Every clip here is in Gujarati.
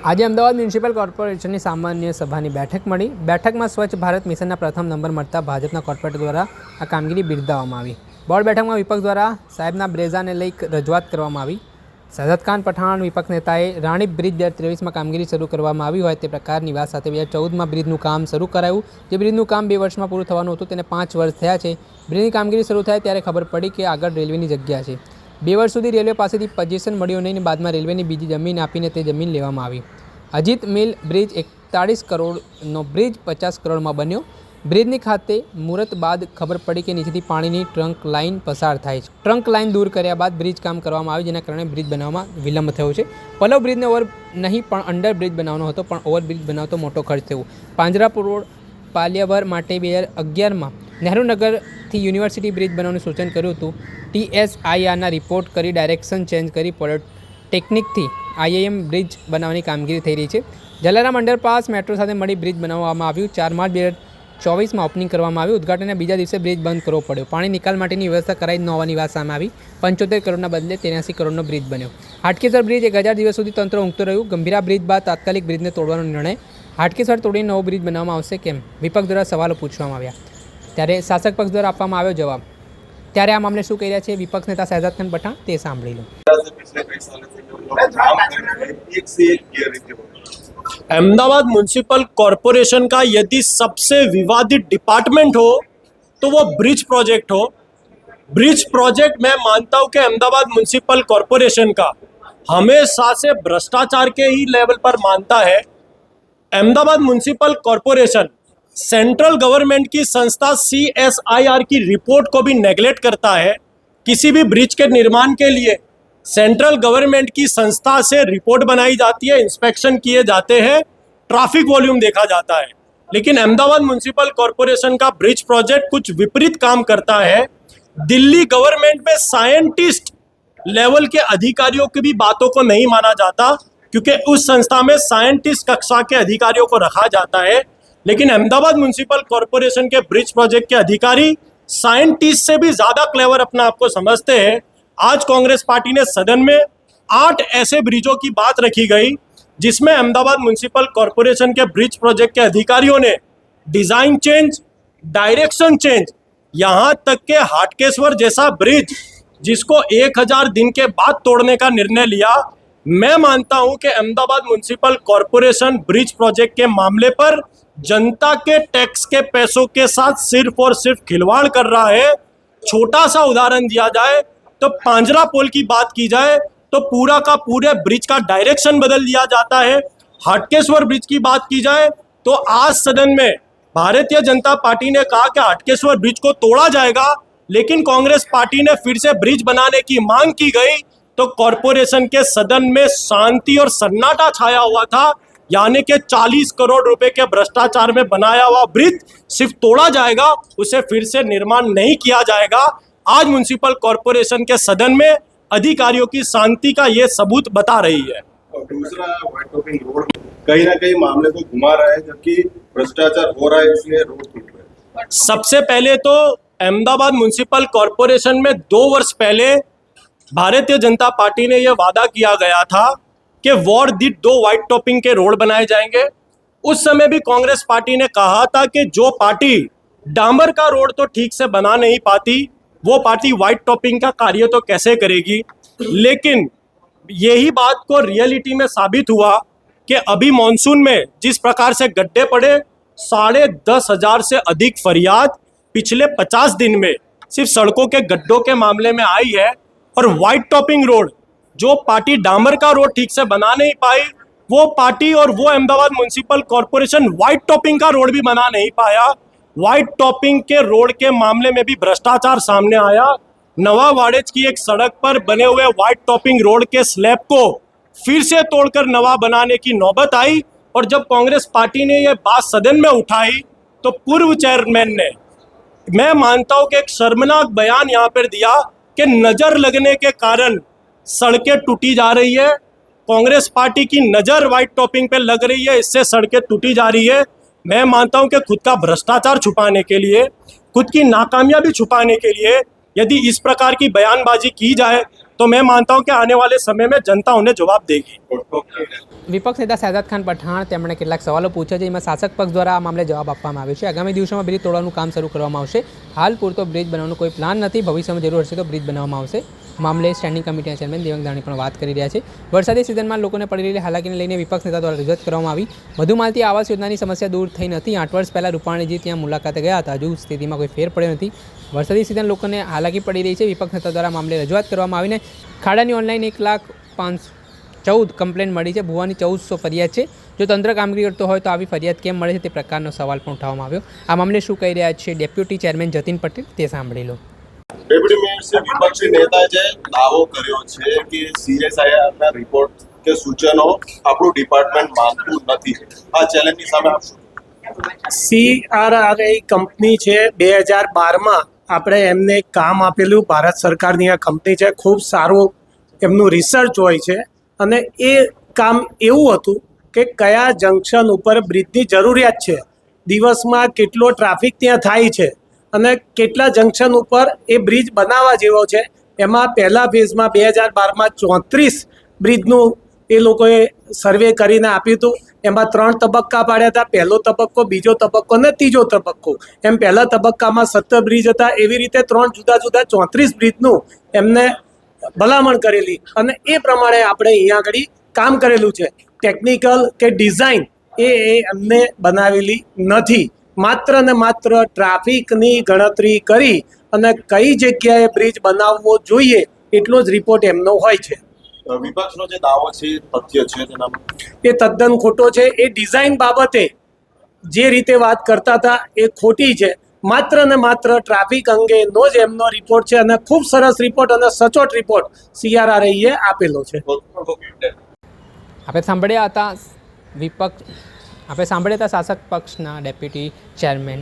આજે અમદાવાદ મ્યુનિસિપલ કોર્પોરેશનની સામાન્ય સભાની બેઠક મળી। બેઠકમાં સ્વચ્છ ભારત મિશનના પ્રથમ નંબર મળતા ભાજપના કોર્પોરેટર દ્વારા આ કામગીરી બિરદાવવામાં આવી। બોર્ડ બેઠકમાં વિપક્ષ દ્વારા સાહેબના બ્રેઝાને લઈ રજૂઆત કરવામાં આવી। સજ્જદ ખાન પઠાણ વિપક્ષ નેતાએ રાણીપ બ્રિજ 2023માં કામગીરી શરૂ કરવામાં આવી હોય તે પ્રકારની વાત સાથે 2014માં બ્રિજનું કામ શરૂ કરાયું। જે બ્રિજનું કામ 2 વર્ષમાં પૂરું થવાનું હતું તેને 5 વર્ષ થયા છે। બ્રિજની કામગીરી શરૂ થાય ત્યારે ખબર પડી કે આગળ રેલવેની જગ્યા છે। 2 વર્ષ સુધી રેલવે પાસેથી પોઝિશન મળ્યું નહીં, બાદમાં રેલવેની બીજી જમીન આપીને તે જમીન લેવામાં આવી। અજીત મિલ બ્રિજ 41 કરોડનો બ્રિજ 50 કરોડમાં બન્યો। બ્રિજની ખાતે મુહૂર્ત બાદ ખબર પડી કે નીચેથી પાણીની ટ્રંક લાઇન પસાર થાય છે। ટ્રંક લાઇન દૂર કર્યા બાદ બ્રિજ કામ કરવામાં આવ્યું, જેના કારણે બ્રિજ બનાવવામાં વિલંબ થયો છે। પલ્લવ બ્રિજને ઓવર નહીં પણ અંડર બ્રિજ બનાવવાનો હતો, પણ ઓવરબ્રિજ બનાવતો મોટો ખર્ચ થયો। પાંજરાપોળ રોડ પાલિયાવર માટે 2011માં નહેરુનગરથી યુનિવર્સિટી બ્રિજ બનાવવાનું સૂચન કર્યું હતું। TSIRના રિપોર્ટ કરી ડાયરેક્શન ચેન્જ કરી પોલિટેકનિકથી IIM બ્રિજ બનાવવાની કામગીરી થઈ રહી છે। જલારામ અંડરપાસ મેટ્રો સાથે મળી બ્રિજ બનાવવામાં આવ્યું। 4 માર્ચ 2024માં ઓપનિંગ કરવામાં આવ્યું। ઉદઘાટનના બીજા દિવસે બ્રિજ બંધ કરવો પડ્યો। પાણી નિકાલ માટેની વ્યવસ્થા કરાઈ ન હોવાની વાત સામે આવી। 75 કરોડના બદલે 83 કરોડનો બ્રિજ બન્યો। હાટકેશ્વર બ્રિજ 1000 દિવસ સુધી તંત્ર ઊંઘતું રહ્યું। ગંભીરા બ્રિજ બાદ તાત્કાલિક બ્રિજને તોડવાનો નિર્ણય। હાટકેશ્વર તોડીને નવો બ્રિજ બનાવવામાં આવશે કેમ? વિપક્ષ દ્વારા સવાલો પૂછવામાં આવ્યા, ત્યારે શાસક પક્ષ દ્વારા આપવામાં આવ્યો જવાબ। ત્યારે આ મામલે શું કહી રહ્યા છે વિપક્ષ નેતા સજ્જદ ખાન પઠાણ, તે સાંભળી લો। अहमदाबाद म्युनिसिपल कॉरपोरेशन का यदि सबसे विवादित डिपार्टमेंट हो तो वो ब्रिज प्रोजेक्ट हो। ब्रिज प्रोजेक्ट मैं मानता हूं कि अहमदाबाद म्युनिसिपल कॉरपोरेशन का हमेशा से भ्रष्टाचार के ही लेवल पर मानता है। Ahmedabad municipal corporation central government की संस्था CSIR की रिपोर्ट को भी नेगलेक्ट करता है। किसी भी ब्रिज के निर्माण के लिए सेंट्रल गवर्नमेंट की संस्था से रिपोर्ट बनाई जाती है, इंस्पेक्शन किए जाते हैं, ट्रैफिक वॉल्यूम देखा जाता है, लेकिन अहमदाबाद म्युनिसिपल कॉरपोरेशन का ब्रिज प्रोजेक्ट कुछ विपरीत काम करता है। दिल्ली गवर्नमेंट में साइंटिस्ट लेवल के अधिकारियों की भी बातों को नहीं माना जाता, क्योंकि उस संस्था में साइंटिस्ट कक्षा के अधिकारियों को रखा जाता है। लेकिन अहमदाबाद म्युनिसिपल कॉरपोरेशन के ब्रिज प्रोजेक्ट के अधिकारी साइंटिस्ट से भी ज्यादा क्लेवर अपना आपको समझते हैं। आज कांग्रेस पार्टी ने सदन में 8 ऐसे ब्रिजों की बात रखी गई जिसमें अहमदाबाद म्युनिसिपल कॉरपोरेशन के ब्रिज प्रोजेक्ट के अधिकारियों ने डिजाइन चेंज, डायरेक्शन चेंज, यहां तक के हाटकेश्वर जैसा ब्रिज जिसको 1000 दिन के बाद तोड़ने का निर्णय लिया। मैं मानता हूं कि Ahmedabad municipal corporation bridge project के मामले पर जनता के टैक्स के पैसों के साथ सिर्फ और सिर्फ खिलवाड़ कर रहा है। छोटा सा उदाहरण दिया जाए तो पांजरापोल की बात की जाए तो पूरा का पूरे ब्रिज का डायरेक्शन बदल दिया जाता है। हाटकेश्वर ब्रिज की बात की जाए तो आज सदन में भारतीय जनता पार्टी ने कहा कि हाटकेश्वर ब्रिज को तोड़ा जाएगा, लेकिन कांग्रेस पार्टी ने फिर से ब्रिज बनाने की मांग की गई तो कॉरपोरेशन के सदन में शांति और सन्नाटा छाया हुआ था। यानी कि 40 करोड़ रुपए के भ्रष्टाचार में बनाया हुआ ब्रिज सिर्फ तोड़ा जाएगा, उसे फिर से निर्माण नहीं किया जाएगा। आज म्युनिसिपल कॉरपोरेशन के सदन में अधिकारियों की शांति का ये सबूत बता रही है। और दूसरा, व्हाइट टॉपिंग रोड कहीं ना कहीं मामले को घुमा रहा है, जबकि भ्रष्टाचार हो रहा है, इसलिए रोड टूट रहा है। सबसे पहले तो अहमदाबाद म्युनिसिपल कॉरपोरेशन में 2 वर्ष पहले भारतीय जनता पार्टी ने यह वादा किया गया था कि वॉर्ड दीठ 2 व्हाइट टॉपिंग के रोड बनाए जाएंगे। उस समय भी कांग्रेस पार्टी ने कहा था कि जो पार्टी डामर का रोड तो ठीक से बना नहीं पाती, वो पार्टी व्हाइट टॉपिंग का कार्य तो कैसे करेगी। लेकिन यही बात को रियलिटी में साबित हुआ कि अभी मॉनसून में जिस प्रकार से गड्ढे पड़े, 10,500 से अधिक फरियाद पिछले 50 दिन में सिर्फ सड़कों के गड्ढों के मामले में आई है। और व्हाइट टॉपिंग रोड, जो पार्टी डामर का रोड ठीक से बना नहीं पाई, वो पार्टी और वो Ahmedabad municipal corporation white topping का रोड भी बना नहीं पाया। व्हाइट टॉपिंग के रोड के मामले में भी भ्रष्टाचार सामने आया। नवा वाड़ेज की एक सड़क पर बने हुए व्हाइट टॉपिंग रोड के स्लैब को फिर से तोड़कर नवा बनाने की नौबत आई। और जब कांग्रेस पार्टी ने यह बात सदन में उठाई तो पूर्व चेयरमैन ने, मैं मानता हूं कि एक शर्मनाक बयान यहाँ पर दिया कि नजर लगने के कारण सड़कें टूटी जा रही है। कांग्रेस पार्टी की नजर व्हाइट टॉपिंग पे लग रही है, इससे सड़कें टूटी जा रही है। मैं मानता हूं कि खुद का भ्रष्टाचार छुपाने के लिए, खुद की नाकामयाबी छुपाने के लिए यदि इस प्रकार की बयानबाजी की जाए तो मैं मानता हूं कि आने वाले समय में जनता उन्हें जवाब देगी। વિપક્ષ નેતા શહેજાદ ખાન પઠાણ તેમણે કેટલાક સવાલો પૂછ્યા છે, જેમાં શાસક પક્ષ દ્વારા આ મામલે જવાબ આપવામાં આવ્યો છે. આગામી દિવસોમાં બ્રિજ તોડવાનું કામ શરૂ કરવામાં આવશે. હાલ પૂરતો બ્રિજ બનાવવાનો કોઈ પ્લાન નથી. ભવિષ્યમાં જરૂર હશે તો બ્રિજ બનાવવામાં આવશે. મામલે સ્ટેન્ડિંગ કમિટીના ચેરમેન દેવંગ દાણી પણ વાત કરી રહ્યા છે. વરસાદી સિઝનમાં લોકોને પડી રહેલી હાલાકીને લઈને વિપક્ષ નેતા દ્વારા રજૂઆત કરવામાં આવી. વધુ માલતી આવાસ યોજનાની સમસ્યા દૂર થઈ નથી. 8 વર્ષ પહેલાં રૂપાણીજી ત્યાં મુલાકાતે ગયા હતા. હજુ સ્થિતિમાં કોઈ ફેર પડ્યો નથી. વરસાદી સિઝન લોકોને હાલાકી પડી રહી છે. વિપક્ષ નેતા દ્વારા મામલે રજૂઆત કરવામાં આવીને ખાડાની ઓનલાઈન 1,14 કમ્પ્લેન મળી છે. ભુવાની 1400 ફરિયાદ છે. જો તંત્ર કામગીરી કરતો હોય તો આવી ફરિયાદ કેમ મળે છે તે પ્રકારનો સવાલ પણ ઉઠાવવામાં આવ્યો. આ મામલે શું કહી રહ્યા છે ડેપ્યુટી ચેરમેન જતીન પટેલ તે સાંભળી લો. ડેપ્યુટી મેયર શ્રી વિપક્ષી નેતાએ જે દાવો કર્યો છે કે CSIRના રિપોર્ટ કે સૂચનો આપણું ડિપાર્ટમેન્ટ માનતું નથી, આ ચેલેન્જની સામે આપ શું? CRRA કંપની છે 2012માં આપણે એમને કામ આપેલું. ભારત સરકારની આ કંપની છે, ખૂબ સારું એમનું રિસર્ચ હોય છે અને એ કામ એવું હતું કે કયા જંકશન ઉપર બ્રિજની જરૂરિયાત છે, દિવસમાં કેટલો ટ્રાફિક ત્યાં થાય છે અને કેટલા જંકશન ઉપર એ બ્રિજ બનાવવા જેવો છે. એમાં પહેલા ફેઝમાં 2012માં 34 બ્રિજનું એ લોકોએ સર્વે કરીને આપ્યું હતું. એમાં 3 તબક્કા પાડ્યા હતા, પહેલો તબક્કો, બીજો તબક્કો અને ત્રીજો તબક્કો. એમ પહેલા તબક્કામાં 17 બ્રિજ હતા. એવી રીતે 3 જુદા જુદા 34 બ્રિજનું એમને ભલામણ કરેલી અને એ પ્રમાણે આપણે અહીંયા આગળ કામ કરેલું છે. ટેકનિકલ કે ડિઝાઇન એ એમને બનાવેલી નથી. માત્ર ને માત્ર ટ્રાફિકની ગણતરી કરી અને કઈ જગ્યાએ બ્રિજ બનાવવો જોઈએ એટલો જ રિપોર્ટ એમનો હોય છે. વિપક્ષનો જે દાવો છે એ તથ્ય છે તેના એ તદ્દન ખોટો છે. એ ડિઝાઇન બાબતે જે રીતે વાત કરતા હતા એ ખોટી છે. માત્ર ને માત્ર ટ્રાફિક અંગેનો જ એમનો રિપોર્ટ છે અને ખૂબ સરસ રિપોર્ટ અને સચોટ રિપોર્ટ CRRA આપેલો છે. આપણે સાંભળ્યા હતા શાસક પક્ષના ડેપ્યુટી ચેરમેન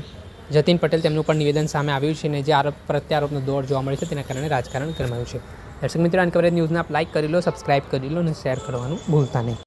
જતીન પટેલ. તેમનું પણ નિવેદન સામે આવ્યું છે અને જે આરોપ પ્રત્યારોપનો દોર જોવા મળે છે તેના કારણે રાજકારણ ગરમાયું છે. દર્શક મિત્રો, આન કવરેજ ન્યૂઝને આપ લાઇક કરી લો, સબસ્ક્રાઇબ કરી લો અને શેર કરવાનું ભૂલતા નહીં.